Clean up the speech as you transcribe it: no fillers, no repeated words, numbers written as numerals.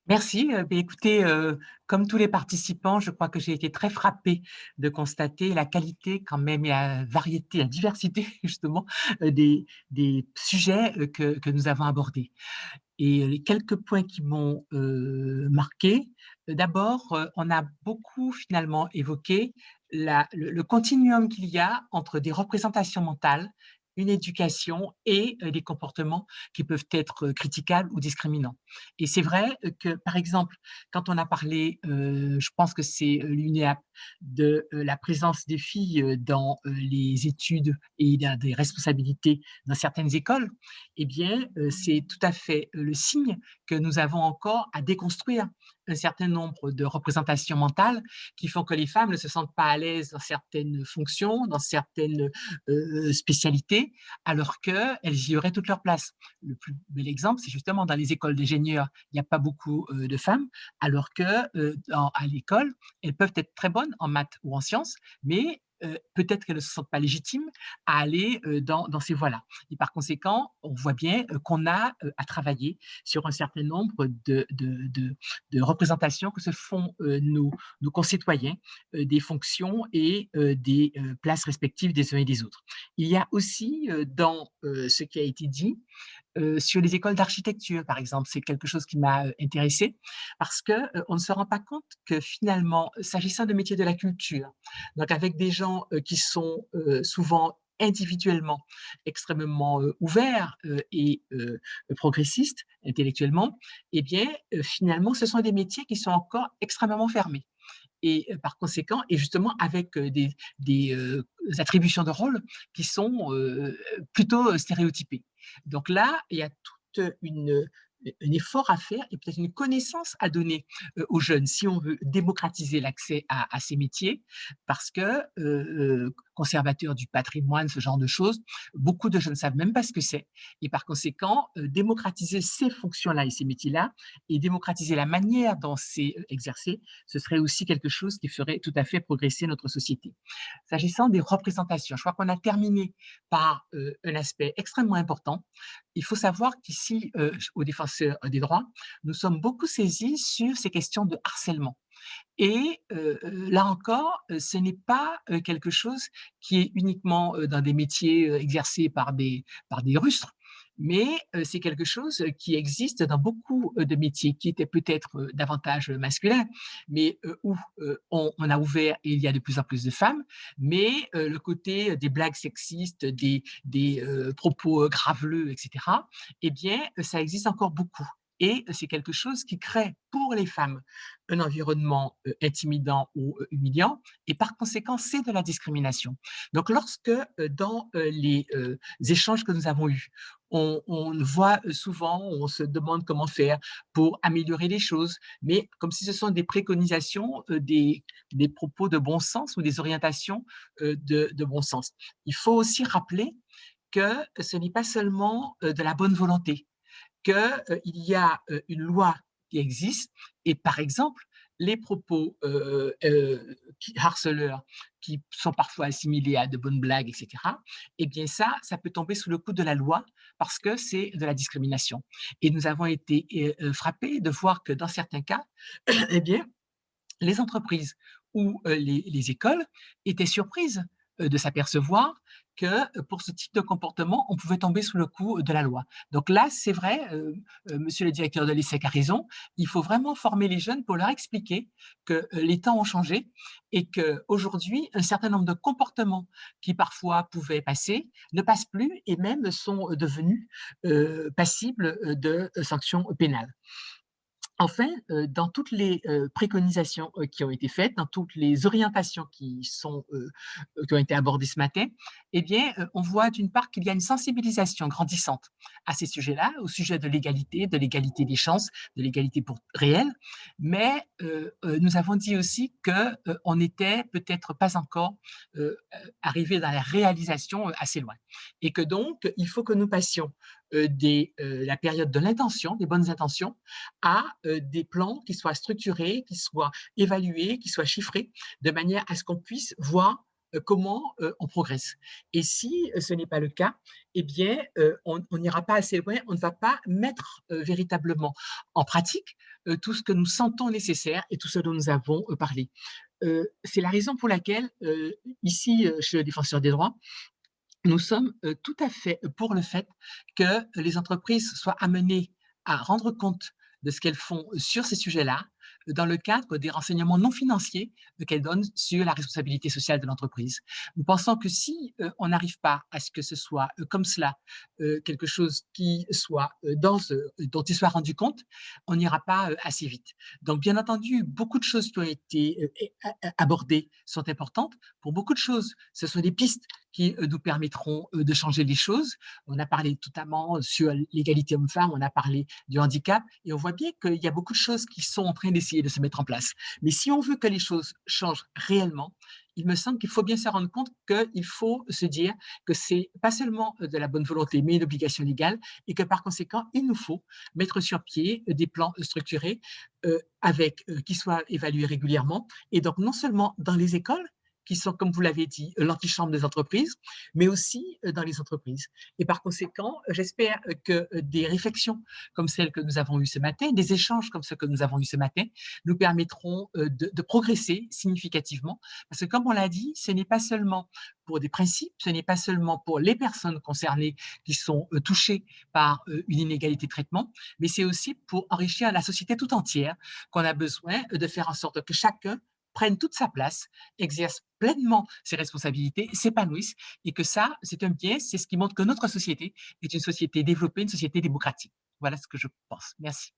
Merci. Écoutez, comme tous les participants, je crois que j'ai été très frappée de constater la qualité quand même et la variété, la diversité justement, des sujets, que nous avons abordés. Et les quelques points qui m'ont, marquée, d'abord, on a beaucoup finalement évoqué le continuum qu'il y a entre des représentations mentales, une éducation et des comportements qui peuvent être, critiquables ou discriminants. Et c'est vrai, que, par exemple, quand on a parlé, je pense que c'est, l'UNEAP, de, la présence des filles, dans, les études et dans des responsabilités dans certaines écoles, eh bien, c'est tout à fait, le signe que nous avons encore à déconstruire un certain nombre de représentations mentales qui font que les femmes ne se sentent pas à l'aise dans certaines fonctions, dans certaines, spécialités, alors qu'elles y auraient toute leur place. Le plus bel exemple, c'est justement dans les écoles d'ingénieurs, il n'y a pas beaucoup, de femmes, alors que, à l'école, elles peuvent être très bonnes en maths ou en sciences, mais, peut-être qu'elles ne se sentent pas légitimes à aller, dans ces voies-là. Et par conséquent, on voit bien, qu'on a, à travailler sur un certain nombre de représentations que se font, nos concitoyens, des fonctions et des, places respectives des uns et des autres. Il y a aussi, dans, ce qui a été dit, sur les écoles d'architecture, par exemple, c'est quelque chose qui m'a, intéressée parce que, on ne se rend pas compte que finalement, s'agissant de métiers de la culture, donc avec des gens, qui sont, souvent individuellement extrêmement, ouverts, et progressistes intellectuellement, eh bien, finalement, ce sont des métiers qui sont encore extrêmement fermés. Et par conséquent, et justement avec, des attributions de rôle qui sont, plutôt, stéréotypées. Donc là, il y a toute un effort à faire et peut-être une connaissance à donner, aux jeunes si on veut démocratiser l'accès à ces métiers parce que, conservateurs du patrimoine, ce genre de choses, beaucoup de jeunes ne savent même pas ce que c'est et par conséquent, démocratiser ces fonctions-là et ces métiers-là et démocratiser la manière dont c'est, exercé, ce serait aussi quelque chose qui ferait tout à fait progresser notre société. S'agissant des représentations, je crois qu'on a terminé par un aspect extrêmement important. Il faut savoir qu'ici, aux défenseurs des droits, nous sommes beaucoup saisis sur ces questions de harcèlement. Et là encore, ce n'est pas quelque chose qui est uniquement dans des métiers exercés par des rustres, mais c'est quelque chose qui existe dans beaucoup de métiers qui étaient peut-être davantage masculins, mais où on a ouvert et il y a de plus en plus de femmes, mais le côté des blagues sexistes, des propos graveleux, etc., eh bien, ça existe encore beaucoup. Et c'est quelque chose qui crée pour les femmes un environnement intimidant ou humiliant, et par conséquent, c'est de la discrimination. Donc, lorsque dans les échanges que nous avons eus, on voit souvent, on se demande comment faire pour améliorer les choses, mais comme si ce sont des préconisations, des propos de bon sens ou des orientations de bon sens. Il faut aussi rappeler que ce n'est pas seulement de la bonne volonté, qu'il y a une loi qui existe et par exemple, les propos harceleurs qui sont parfois assimilés à de bonnes blagues, etc., eh bien ça peut tomber sous le coup de la loi parce que c'est de la discrimination. Et nous avons été frappés de voir que dans certains cas, eh bien, les entreprises ou les écoles étaient surprises de s'apercevoir que pour ce type de comportement, on pouvait tomber sous le coup de la loi. Donc là, c'est vrai, monsieur le directeur de l'ESSEC a raison, il faut vraiment former les jeunes pour leur expliquer que les temps ont changé et qu'aujourd'hui, un certain nombre de comportements qui parfois pouvaient passer ne passent plus et même sont devenus passibles de sanctions pénales. Enfin, dans toutes les, préconisations, qui ont été faites, dans toutes les orientations qui ont été abordées ce matin, eh bien, on voit d'une part qu'il y a une sensibilisation grandissante à ces sujets-là, au sujet de l'égalité des chances, de l'égalité pour réelle. Mais, nous avons dit aussi que, on n'était peut-être pas encore, arrivés dans la réalisation, assez loin et que donc il faut que nous passions, la période de l'intention, des bonnes intentions, à des plans qui soient structurés, qui soient évalués, qui soient chiffrés, de manière à ce qu'on puisse voir comment on progresse. Et si ce n'est pas le cas, eh bien, on n'ira pas assez loin, on ne va pas mettre véritablement en pratique tout ce que nous sentons nécessaire et tout ce dont nous avons parlé. C'est la raison pour laquelle, ici, chez le Défenseur des droits, nous sommes tout à fait pour le fait que les entreprises soient amenées à rendre compte de ce qu'elles font sur ces sujets-là, dans le cadre des renseignements non financiers qu'elles donnent sur la responsabilité sociale de l'entreprise. Nous pensons que si on n'arrive pas à ce que ce soit comme cela, quelque chose qui soit dont il soit rendu compte, on n'ira pas assez vite. Donc, bien entendu, beaucoup de choses qui ont été abordées sont importantes. Pour beaucoup de choses, ce sont des pistes qui nous permettront de changer les choses. On a parlé notamment sur l'égalité homme-femme, on a parlé du handicap, et on voit bien qu'il y a beaucoup de choses qui sont en train d'essayer de se mettre en place. Mais si on veut que les choses changent réellement, il me semble qu'il faut bien se rendre compte qu'il faut se dire que c'est pas seulement de la bonne volonté, mais une obligation légale, et que par conséquent, il nous faut mettre sur pied des plans structurés qui soient évalués régulièrement, et donc non seulement dans les écoles, qui sont, comme vous l'avez dit, l'antichambre des entreprises, mais aussi dans les entreprises. Et par conséquent, j'espère que des réflexions comme celles que nous avons eues ce matin, des échanges comme ceux que nous avons eus ce matin, nous permettront de progresser significativement. Parce que, comme on l'a dit, ce n'est pas seulement pour des principes, ce n'est pas seulement pour les personnes concernées qui sont touchées par une inégalité de traitement, mais c'est aussi pour enrichir la société tout entière qu'on a besoin de faire en sorte que chacun prenne toute sa place, exerce pleinement ses responsabilités, s'épanouisse, et que ça, c'est un bien, c'est ce qui montre que notre société est une société développée, une société démocratique. Voilà ce que je pense. Merci.